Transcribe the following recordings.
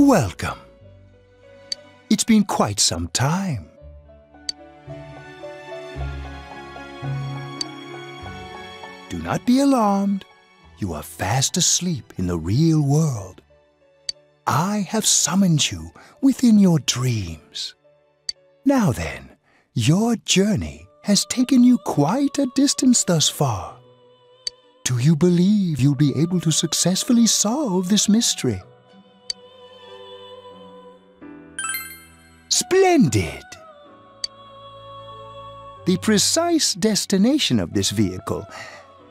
Welcome. It's been quite some time. Do not be alarmed. You are fast asleep in the real world. I have summoned you within your dreams. Now then, your journey has taken you quite a distance thus far. Do you believe you'll be able to successfully solve this mystery? Splendid! The precise destination of this vehicle,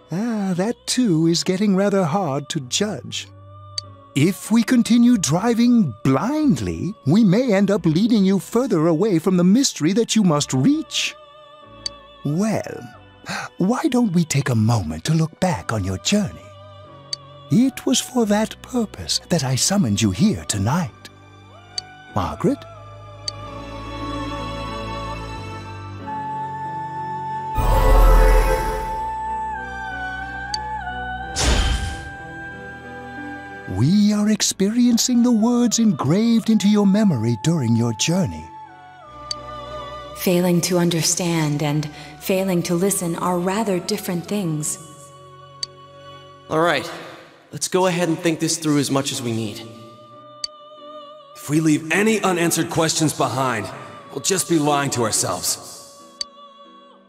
that too is getting rather hard to judge. If we continue driving blindly, we may end up leading you further away from the mystery that you must reach. Well, why don't we take a moment to look back on your journey? It was for that purpose that I summoned you here tonight. Margaret? We are experiencing the words engraved into your memory during your journey. Failing to understand and failing to listen are rather different things. All right, let's go ahead and think this through as much as we need. If we leave any unanswered questions behind, we'll just be lying to ourselves.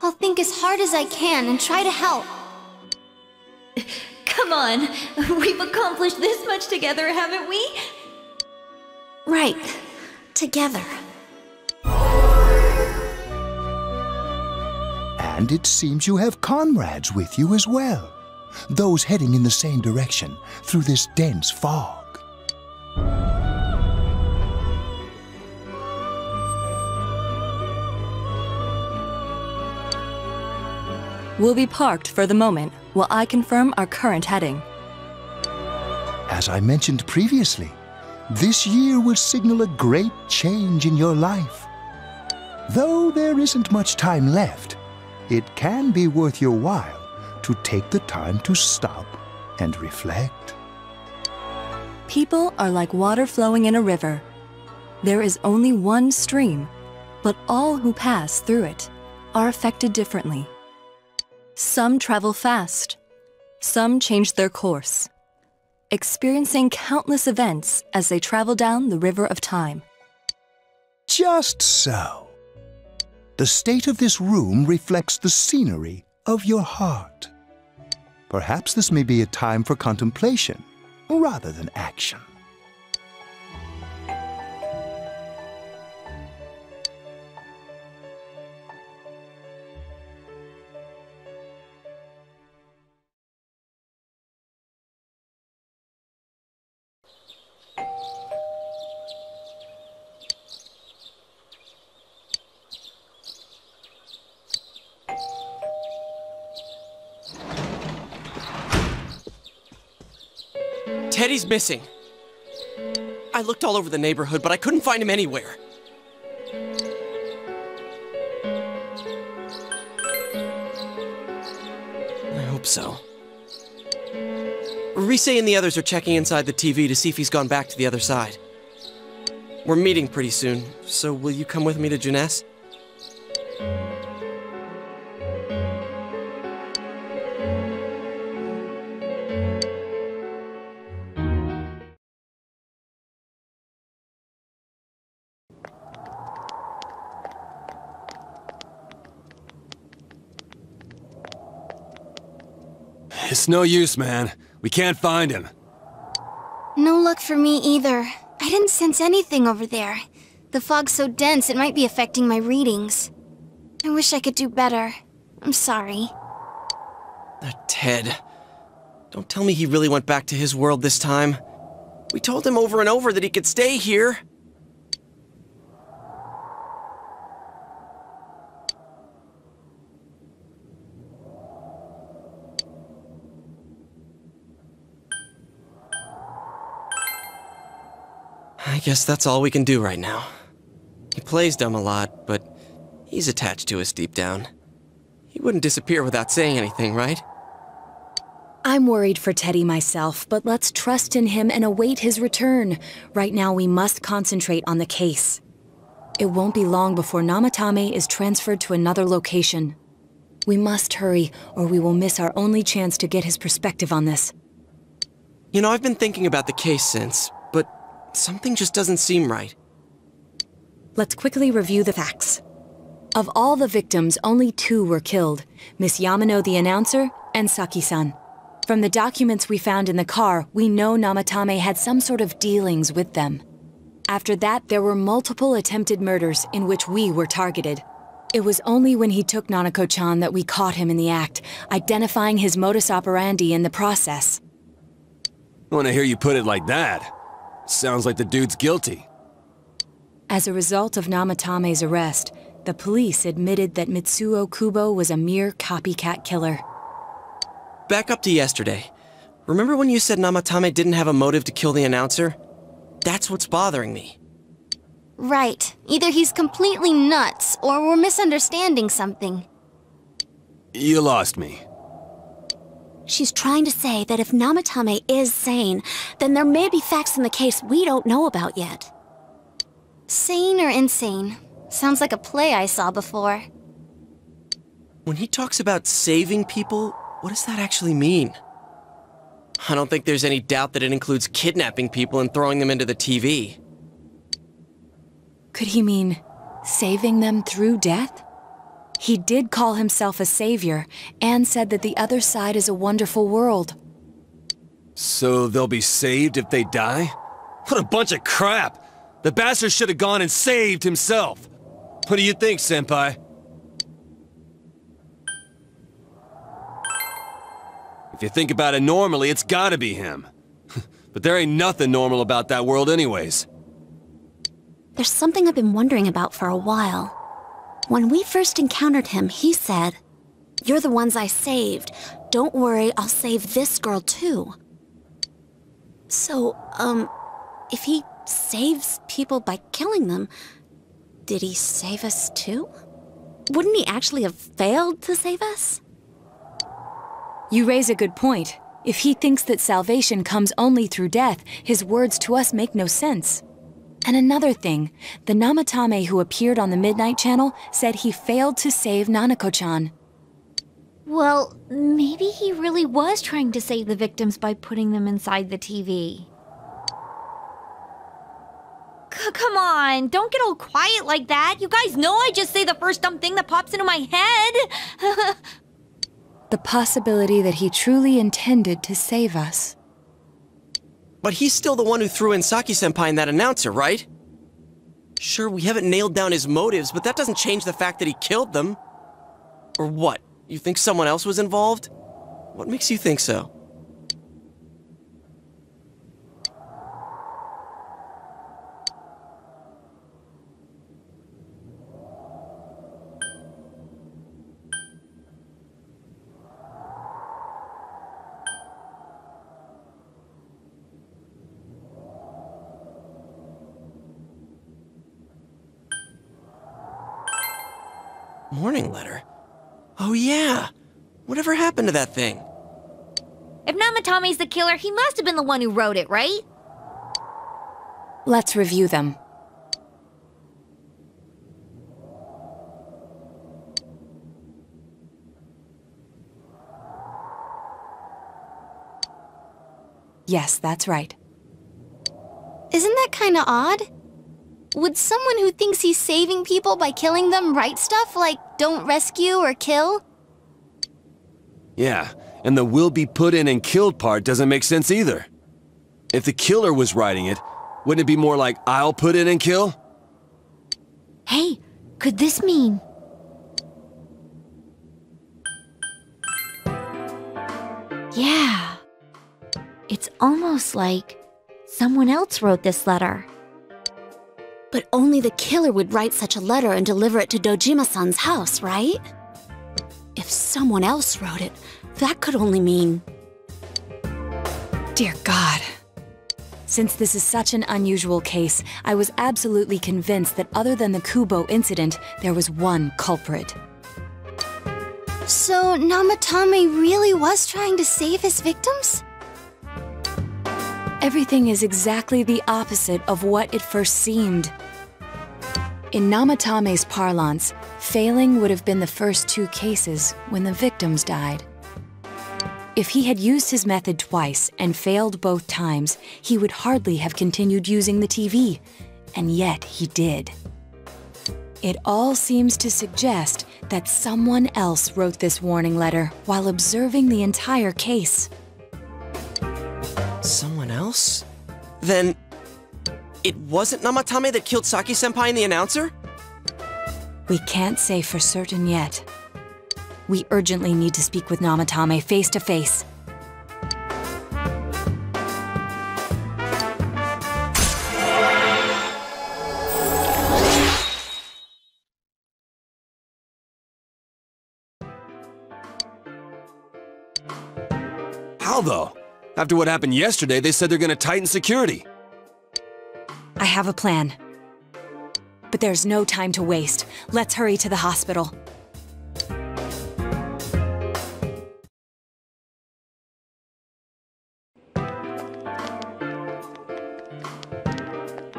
I'll think as hard as I can and try to help. Come on, we've accomplished this much together, haven't we? Right, together. And it seems you have comrades with you as well, those heading in the same direction through this dense fog. We'll be parked for the moment while I confirm our current heading. As I mentioned previously, this year will signal a great change in your life. Though there isn't much time left, it can be worth your while to take the time to stop and reflect. People are like water flowing in a river. There is only one stream, but all who pass through it are affected differently. Some travel fast, some change their course, experiencing countless events as they travel down the river of time. Just so. The state of this room reflects the scenery of your heart. Perhaps this may be a time for contemplation rather than action. Teddy's missing. I looked all over the neighborhood, but I couldn't find him anywhere. I hope so. Rise and the others are checking inside the TV to see if he's gone back to the other side. We're meeting pretty soon, so will you come with me to Jeunesse? It's no use, man. We can't find him. No luck for me either. I didn't sense anything over there. The fog's so dense it might be affecting my readings. I wish I could do better. I'm sorry. That Ted. Don't tell me he really went back to his world this time. We told him over and over that he could stay here. I guess that's all we can do right now. He plays dumb a lot, but he's attached to us deep down. He wouldn't disappear without saying anything, right? I'm worried for Teddy myself, but let's trust in him and await his return. Right now we must concentrate on the case. It won't be long before Namatame is transferred to another location. We must hurry, or we will miss our only chance to get his perspective on this. You know, I've been thinking about the case since, but something just doesn't seem right. Let's quickly review the facts. Of all the victims, only 2 were killed, Miss Yamano the announcer and Saki-san. From the documents we found in the car, we know Namatame had some sort of dealings with them. After that, there were multiple attempted murders in which we were targeted. It was only when he took Nanako-chan that we caught him in the act, identifying his modus operandi in the process. When I hear you put it like that, sounds like the dude's guilty. As a result of Namatame's arrest, the police admitted that Mitsuo Kubo was a mere copycat killer. Back up to yesterday. Remember when you said Namatame didn't have a motive to kill the announcer? That's what's bothering me. Right. Either he's completely nuts, or we're misunderstanding something. You lost me. She's trying to say that if Namatame is sane, then there may be facts in the case we don't know about yet. Sane or insane? Sounds like a play I saw before. When he talks about saving people, what does that actually mean? I don't think there's any doubt that it includes kidnapping people and throwing them into the TV. Could he mean saving them through death? He did call himself a savior and said that the other side is a wonderful world. So they'll be saved if they die? What a bunch of crap! The bastard should have gone and saved himself! What do you think, Senpai? If you think about it normally, it's gotta be him. But there ain't nothing normal about that world anyways. There's something I've been wondering about for a while. When we first encountered him, he said, "You're the ones I saved. Don't worry, I'll save this girl too." So, if he saves people by killing them, did he save us too? Wouldn't he actually have failed to save us? You raise a good point. If he thinks that salvation comes only through death, his words to us make no sense. And another thing, the Namatame who appeared on the Midnight Channel said he failed to save Nanako-chan. Well, maybe he really was trying to save the victims by putting them inside the TV. Come on, don't get all quiet like that. You guys know I just say the first dumb thing that pops into my head. The possibility that he truly intended to save us. But he's still the one who threw in Saki-senpai and that announcer, right? Sure, we haven't nailed down his motives, but that doesn't change the fact that he killed them. Or what? You think someone else was involved? What makes you think so? Morning letter? Oh yeah! Whatever happened to that thing? If Namatame's the killer, he must have been the one who wrote it, right? Let's review them. Yes, that's right. Isn't that kinda odd? Would someone who thinks he's saving people by killing them write stuff like, "Don't rescue or kill"? Yeah, and the "will be put in and killed" part doesn't make sense either. If the killer was writing it, wouldn't it be more like, "I'll put in and kill"? Hey, could this mean... Yeah. It's almost like someone else wrote this letter. But only the killer would write such a letter and deliver it to Dojima-san's house, right? If someone else wrote it, that could only mean... Dear God. Since this is such an unusual case, I was absolutely convinced that other than the Kubo incident, there was one culprit. So Namatame really was trying to save his victims? Everything is exactly the opposite of what it first seemed. In Namatame's parlance, failing would have been the first 2 cases when the victims died. If he had used his method twice and failed both times, he would hardly have continued using the TV, and yet he did. It all seems to suggest that someone else wrote this warning letter while observing the entire case. Someone else? Then... it wasn't Namatame that killed Saki-senpai and the announcer? We can't say for certain yet. We urgently need to speak with Namatame face to face. How though? After what happened yesterday, they said they're gonna tighten security. I have a plan. But there's no time to waste. Let's hurry to the hospital.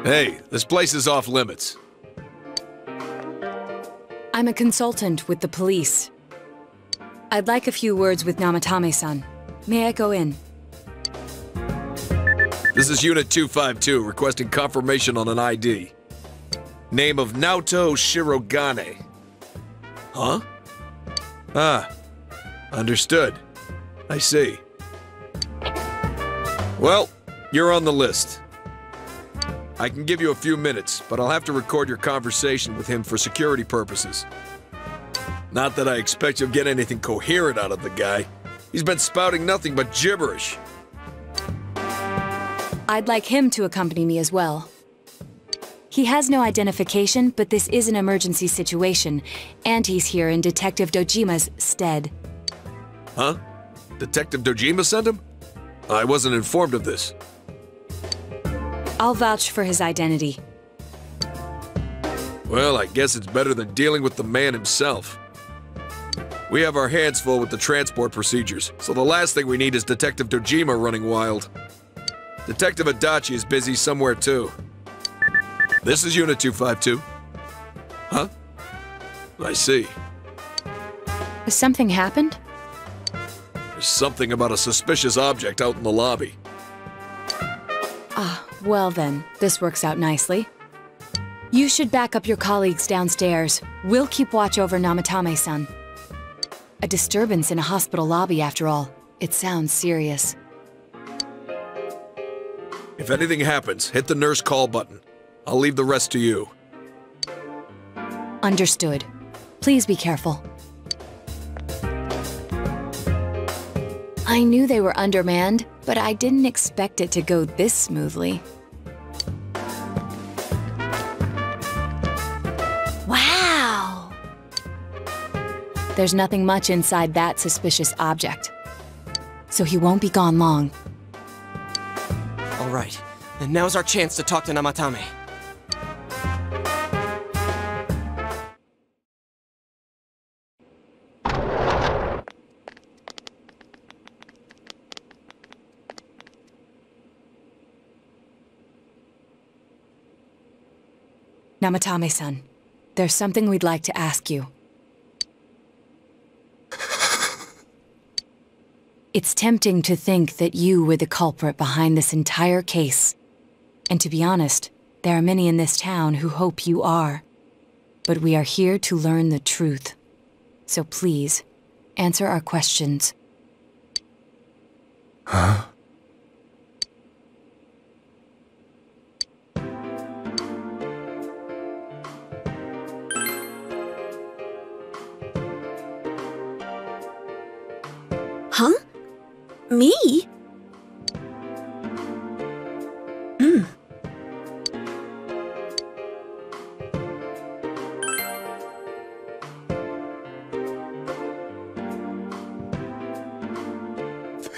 Hey, this place is off limits. I'm a consultant with the police. I'd like a few words with Namatame-san. May I go in? This is Unit 252, requesting confirmation on an ID. Name of Naoto Shirogane. Huh? Ah. Understood. I see. Well, you're on the list. I can give you a few minutes, but I'll have to record your conversation with him for security purposes. Not that I expect you'll get anything coherent out of the guy. He's been spouting nothing but gibberish. I'd like him to accompany me as well. He has no identification, but this is an emergency situation, and he's here in Detective Dojima's stead. Huh? Detective Dojima sent him? I wasn't informed of this. I'll vouch for his identity. Well, I guess it's better than dealing with the man himself. We have our hands full with the transport procedures, so the last thing we need is Detective Dojima running wild. Detective Adachi is busy somewhere too. This is Unit 252. Huh? I see. Has something happened? There's something about a suspicious object out in the lobby. Ah, well then, this works out nicely. You should back up your colleagues downstairs. We'll keep watch over Namatame-san. A disturbance in a hospital lobby, after all. It sounds serious. If anything happens, hit the nurse call button. I'll leave the rest to you. Understood. Please be careful. I knew they were undermanned, but I didn't expect it to go this smoothly. Wow! There's nothing much inside that suspicious object. So he won't be gone long. All right, and now's our chance to talk to Namatame. Namatame-san, there's something we'd like to ask you. It's tempting to think that you were the culprit behind this entire case. And to be honest, there are many in this town who hope you are. But we are here to learn the truth. So please, answer our questions. Huh? Huh? Me?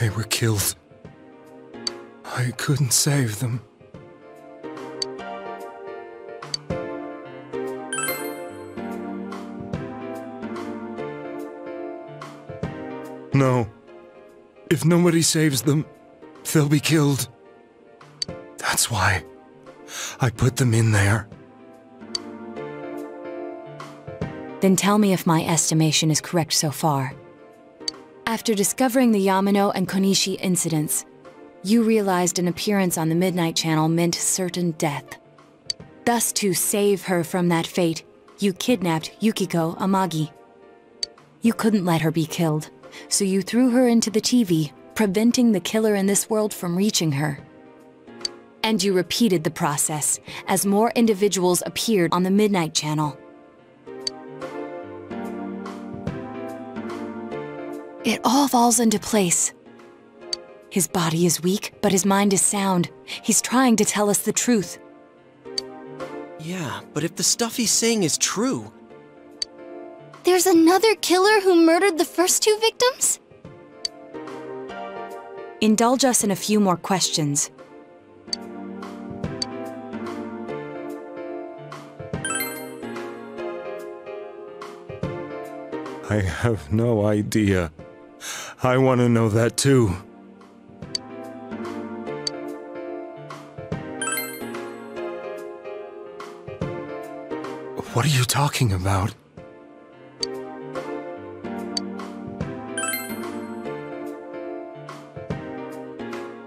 They were killed. I couldn't save them. No. If nobody saves them, they'll be killed. That's why I put them in there. Then tell me if my estimation is correct so far. After discovering the Yamano and Konishi incidents, you realized an appearance on the Midnight Channel meant certain death. Thus, to save her from that fate, you kidnapped Yukiko Amagi. You couldn't let her be killed, so you threw her into the TV, preventing the killer in this world from reaching her. And you repeated the process, as more individuals appeared on the Midnight Channel. It all falls into place. His body is weak, but his mind is sound. He's trying to tell us the truth. Yeah, but if the stuff he's saying is true... There's another killer who murdered the first two victims? Indulge us in a few more questions. I have no idea. I want to know that too. What are you talking about?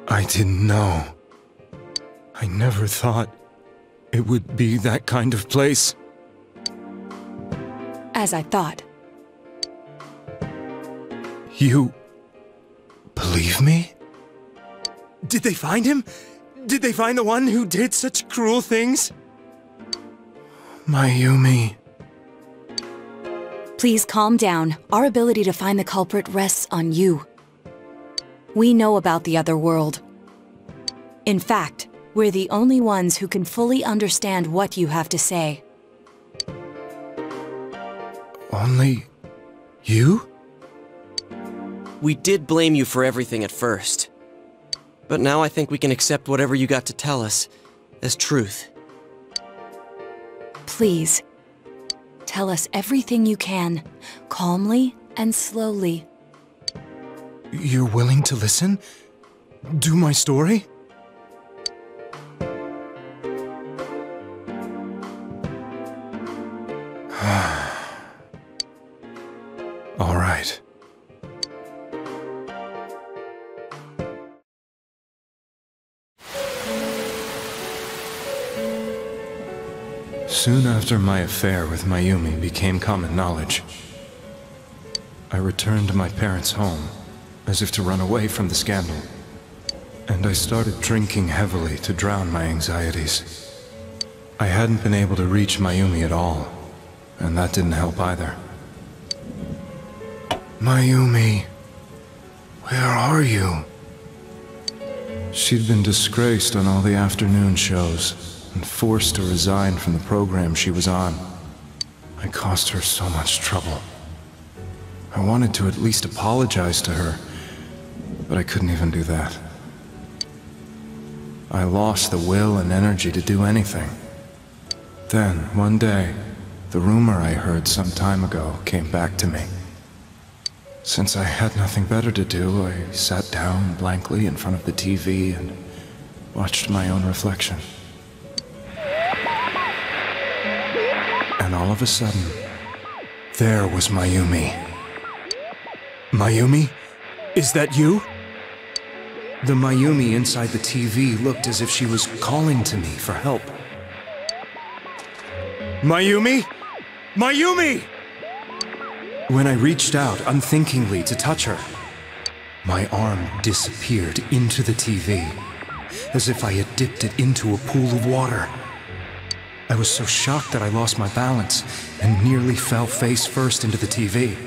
I didn't know. I never thought it would be that kind of place. As I thought. You believe me? Did they find him? Did they find the one who did such cruel things? Mayumi. Please calm down. Our ability to find the culprit rests on you. We know about the other world. In fact, we're the only ones who can fully understand what you have to say. Only you? We did blame you for everything at first. But now I think we can accept whatever you got to tell us as truth. Please, tell us everything you can, calmly and slowly. You're willing to listen? Do my story? All right. Soon after my affair with Mayumi became common knowledge, I returned to my parents' home, as if to run away from the scandal. And I started drinking heavily to drown my anxieties. I hadn't been able to reach Mayumi at all, and that didn't help either. Mayumi, where are you? She'd been disgraced on all the afternoon shows, and forced to resign from the program she was on. I caused her so much trouble. I wanted to at least apologize to her, but I couldn't even do that. I lost the will and energy to do anything. Then, one day, the rumor I heard some time ago came back to me. Since I had nothing better to do, I sat down blankly in front of the TV and watched my own reflection. And all of a sudden, there was Mayumi. Mayumi? Is that you? The Mayumi inside the TV looked as if she was calling to me for help. Mayumi? Mayumi! When I reached out unthinkingly to touch her, my arm disappeared into the TV, as if I had dipped it into a pool of water. I was so shocked that I lost my balance and nearly fell face first into the TV.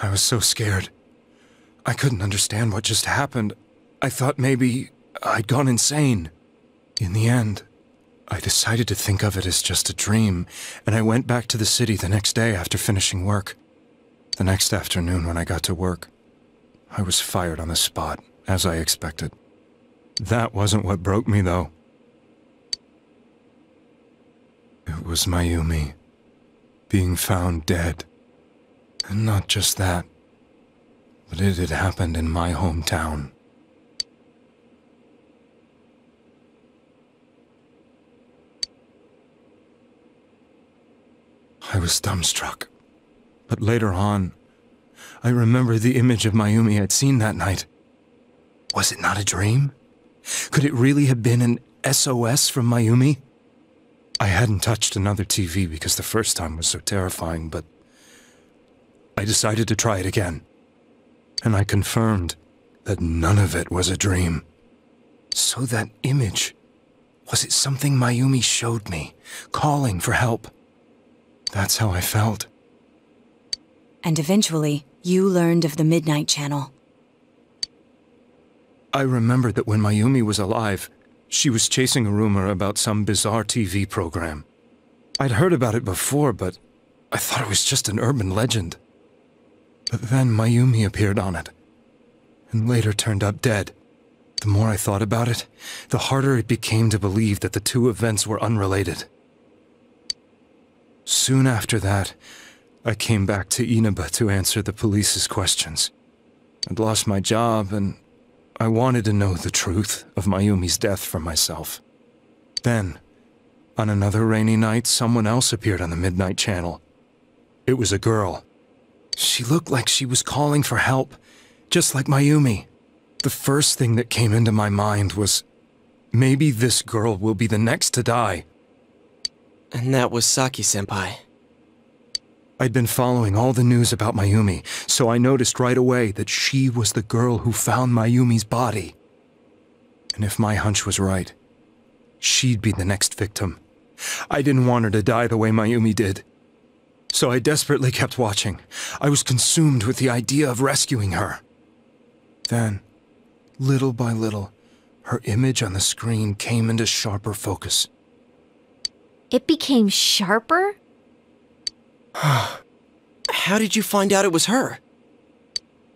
I was so scared. I couldn't understand what just happened. I thought maybe I'd gone insane. In the end, I decided to think of it as just a dream, and I went back to the city the next day after finishing work. The next afternoon when I got to work, I was fired on the spot, as I expected. That wasn't what broke me, though. It It was Mayumi, being found dead. And not just that, but it had happened in my hometown. I was dumbstruck. But later on, I remembered the image of Mayumi I'd seen that night. Was it not a dream? Could it really have been an SOS from Mayumi? I hadn't touched another TV because the first time was so terrifying, but I decided to try it again. And I confirmed that none of it was a dream. So that image, was it something Mayumi showed me, calling for help? That's how I felt. And eventually, you learned of the Midnight Channel. I remembered that when Mayumi was alive, she was chasing a rumor about some bizarre TV program. I'd heard about it before, but I thought it was just an urban legend. But then Mayumi appeared on it, and later turned up dead. The more I thought about it, the harder it became to believe that the two events were unrelated. Soon after that, I came back to Inaba to answer the police's questions. I'd lost my job, and I wanted to know the truth of Mayumi's death for myself. Then, on another rainy night, someone else appeared on the Midnight Channel. It was a girl. She looked like she was calling for help, just like Mayumi. The first thing that came into my mind was, maybe this girl will be the next to die. And that was Saki-senpai. I'd been following all the news about Mayumi, so I noticed right away that she was the girl who found Mayumi's body. And if my hunch was right, she'd be the next victim. I didn't want her to die the way Mayumi did. So I desperately kept watching. I was consumed with the idea of rescuing her. Then, little by little, her image on the screen came into sharper focus. It became sharper? How did you find out it was her?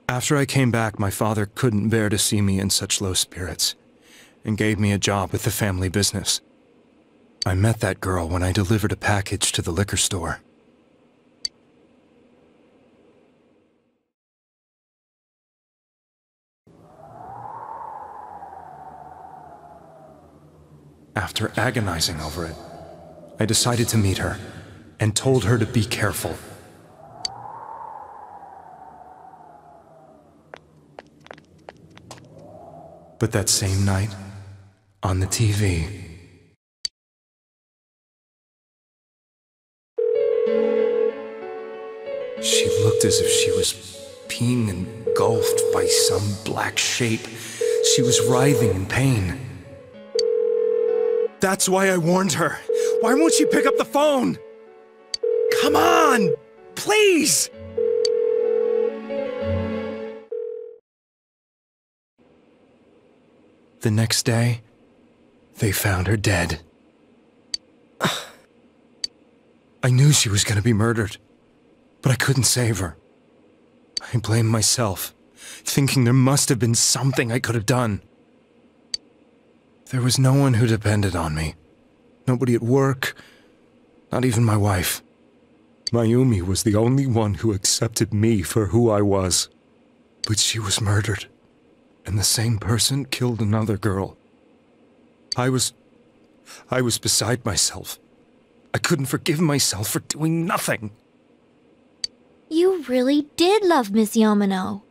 After I came back, my father couldn't bear to see me in such low spirits, and gave me a job with the family business. I met that girl when I delivered a package to the liquor store. After agonizing over it, I decided to meet her, and told her to be careful. But that same night, on the TV, she looked as if she was being engulfed by some black shape. She was writhing in pain. That's why I warned her. Why won't she pick up the phone? Come on! Please! The next day, they found her dead. I knew she was going to be murdered, but I couldn't save her. I blamed myself, thinking there must have been something I could have done. There was no one who depended on me. Nobody at work, not even my wife. Mayumi was the only one who accepted me for who I was. But she was murdered, and the same person killed another girl. I was beside myself. I couldn't forgive myself for doing nothing. You really did love Miss Yamano.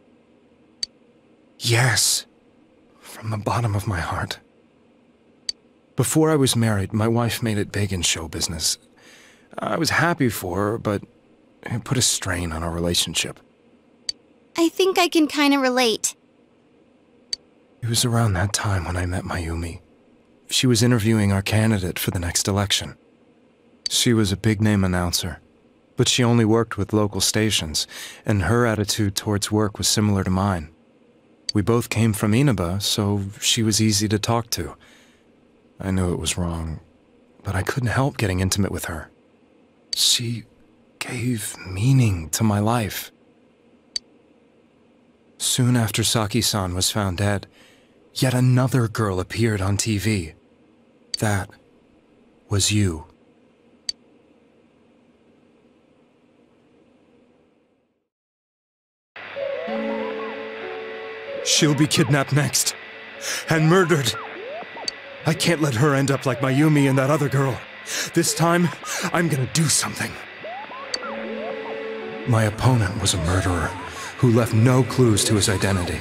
Yes, from the bottom of my heart. Before I was married, my wife made it big in show business. I was happy for her, but it put a strain on our relationship. I think I can kinda relate. It was around that time when I met Mayumi. She was interviewing our candidate for the next election. She was a big-name announcer, but she only worked with local stations, and her attitude towards work was similar to mine. We both came from Inaba, so she was easy to talk to. I knew it was wrong, but I couldn't help getting intimate with her. She gave meaning to my life. Soon after Saki-san was found dead, yet another girl appeared on TV. That was you. She'll be kidnapped next. And murdered. I can't let her end up like Mayumi and that other girl. This time, I'm gonna do something. My opponent was a murderer who left no clues to his identity.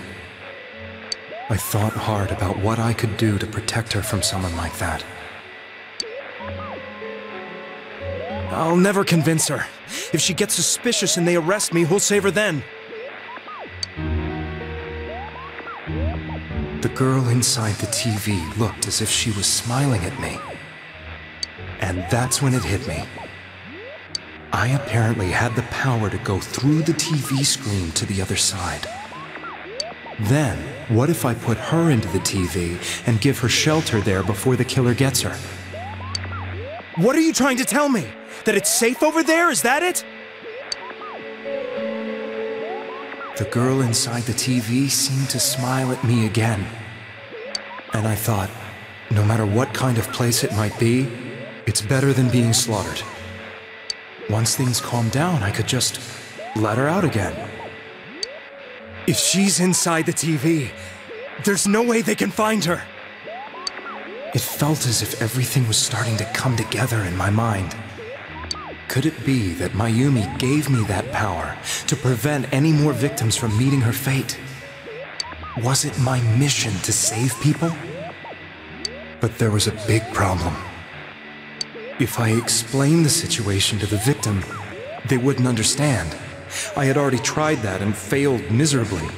I thought hard about what I could do to protect her from someone like that. I'll never convince her. If she gets suspicious and they arrest me, who'll save her then? The girl inside the TV looked as if she was smiling at me. And that's when it hit me. I apparently had the power to go through the TV screen to the other side. Then, what if I put her into the TV and give her shelter there before the killer gets her? What are you trying to tell me? That it's safe over there? Is that it? The girl inside the TV seemed to smile at me again. And I thought, no matter what kind of place it might be, it's better than being slaughtered. Once things calm down, I could just let her out again. If she's inside the TV, there's no way they can find her. It felt as if everything was starting to come together in my mind. Could it be that Mayumi gave me that power to prevent any more victims from meeting her fate? Was it my mission to save people? But there was a big problem. If I explained the situation to the victim, they wouldn't understand. I had already tried that and failed miserably.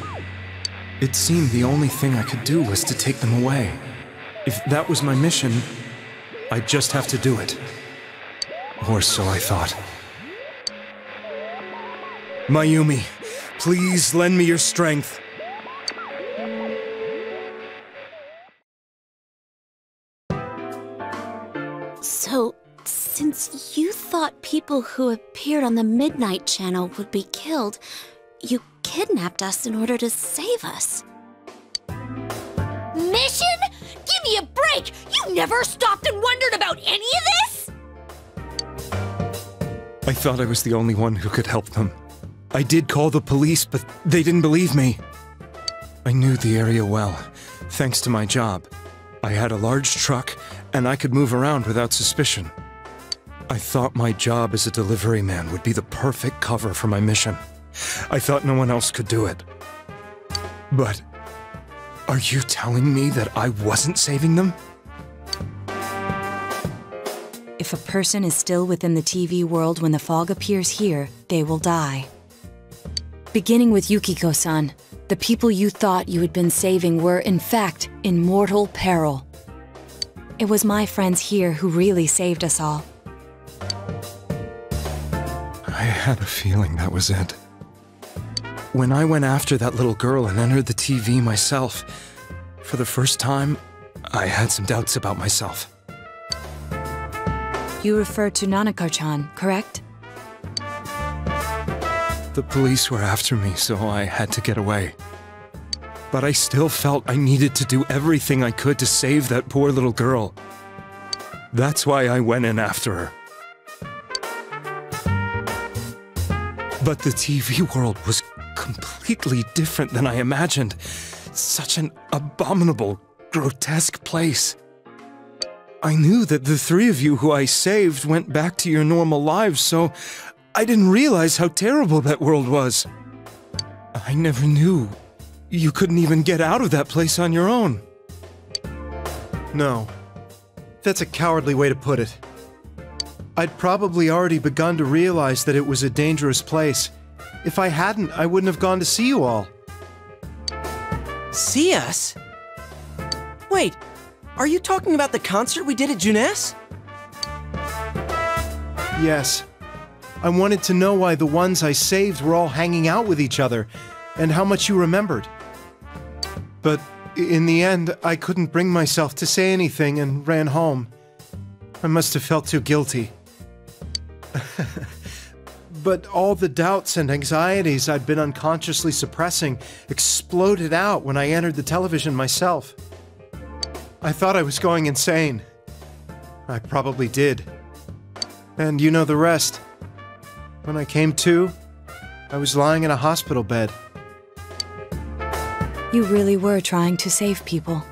It seemed the only thing I could do was to take them away. If that was my mission, I'd just have to do it. Or so I thought. Mayumi, please lend me your strength. So, since you thought people who appeared on the Midnight Channel would be killed, you kidnapped us in order to save us. Mission? Give me a break! You never stopped and wondered about any of this? I thought I was the only one who could help them. I did call the police, but they didn't believe me. I knew the area well, thanks to my job. I had a large truck, and I could move around without suspicion. I thought my job as a delivery man would be the perfect cover for my mission. I thought no one else could do it. But are you telling me that I wasn't saving them? If a person is still within the TV world when the fog appears here, they will die. Beginning with Yukiko-san, the people you thought you had been saving were, in fact, in mortal peril. It was my friends here who really saved us all. I had a feeling that was it. When I went after that little girl and entered the TV myself, for the first time, I had some doubts about myself. You refer to Nanako-chan, correct? The police were after me, so I had to get away. But I still felt I needed to do everything I could to save that poor little girl. That's why I went in after her. But the TV world was completely different than I imagined. Such an abominable, grotesque place. I knew that the three of you who I saved went back to your normal lives, so I didn't realize how terrible that world was. I never knew you couldn't even get out of that place on your own. No. That's a cowardly way to put it. I'd probably already begun to realize that it was a dangerous place. If I hadn't, I wouldn't have gone to see you all. See us? Wait, are you talking about the concert we did at Junes? Yes. I wanted to know why the ones I saved were all hanging out with each other, and how much you remembered. But in the end, I couldn't bring myself to say anything and ran home. I must have felt too guilty. But all the doubts and anxieties I'd been unconsciously suppressing exploded out when I entered the television myself. I thought I was going insane. I probably did. And you know the rest. When I came to, I was lying in a hospital bed. You really were trying to save people.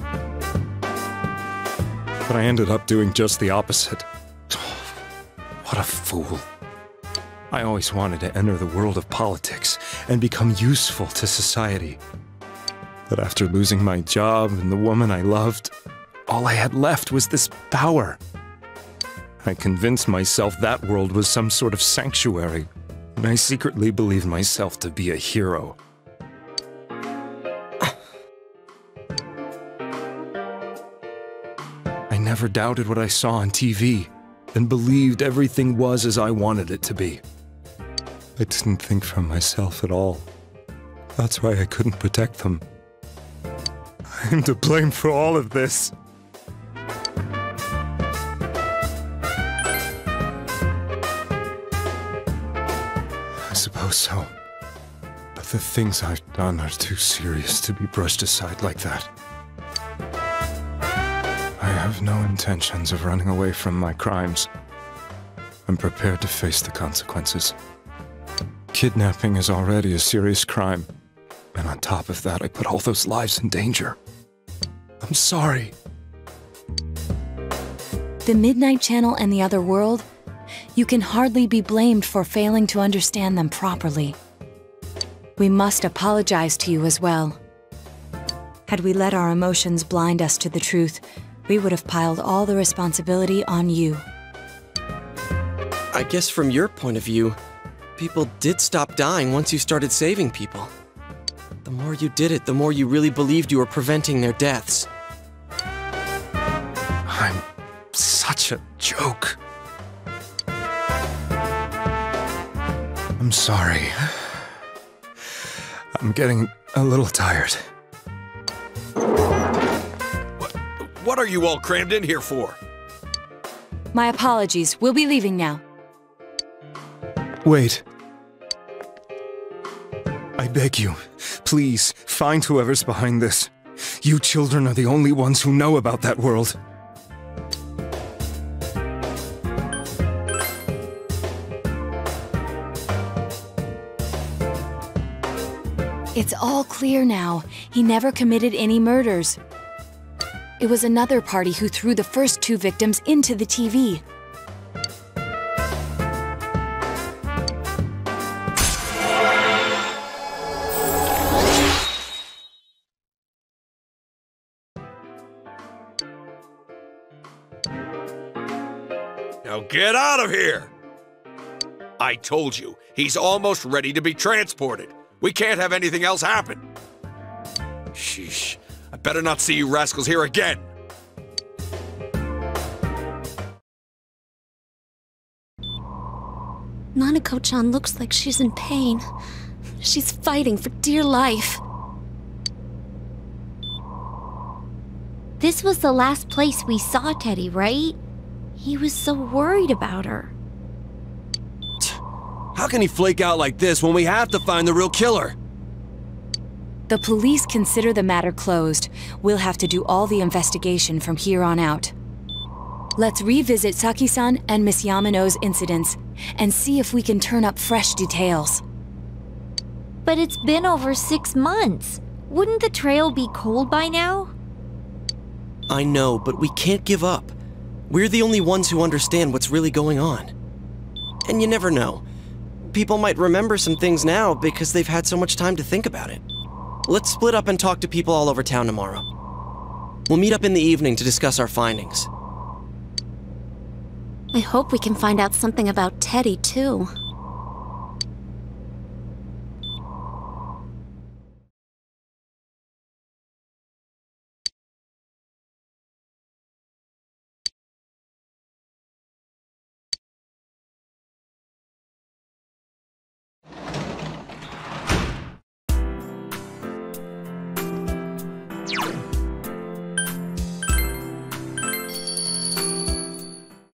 But I ended up doing just the opposite. What a fool. I always wanted to enter the world of politics and become useful to society. But after losing my job and the woman I loved, all I had left was this power. I convinced myself that world was some sort of sanctuary, and I secretly believed myself to be a hero. I never doubted what I saw on TV, and believed everything was as I wanted it to be. I didn't think for myself at all. That's why I couldn't protect them. I'm to blame for all of this. I suppose so. But the things I've done are too serious to be brushed aside like that. I have no intentions of running away from my crimes. I'm prepared to face the consequences. Kidnapping is already a serious crime, and on top of that, I put all those lives in danger. I'm sorry. The Midnight Channel and the other world? You can hardly be blamed for failing to understand them properly. We must apologize to you as well. Had we let our emotions blind us to the truth, we would have piled all the responsibility on you. I guess from your point of view, people did stop dying once you started saving people. The more you did it, the more you really believed you were preventing their deaths. I'm such a joke. I'm sorry. I'm getting a little tired. What are you all crammed in here for? My apologies. We'll be leaving now. Wait. I beg you, please, find whoever's behind this. You children are the only ones who know about that world. It's all clear now. He never committed any murders. It was another party who threw the first 2 victims into the TV. Now get out of here! I told you, he's almost ready to be transported. We can't have anything else happen. Sheesh. I better not see you rascals here again. Nanako-chan looks like she's in pain. She's fighting for dear life. This was the last place we saw Teddy, right? He was so worried about her. How can he flake out like this when we have to find the real killer? The police consider the matter closed. We'll have to do all the investigation from here on out. Let's revisit Saki-san and Miss Yamano's incidents and see if we can turn up fresh details. But it's been over 6 months. Wouldn't the trail be cold by now? I know, but we can't give up. We're the only ones who understand what's really going on. And you never know. People might remember some things now because they've had so much time to think about it. Let's split up and talk to people all over town tomorrow. We'll meet up in the evening to discuss our findings. I hope we can find out something about Teddy, too.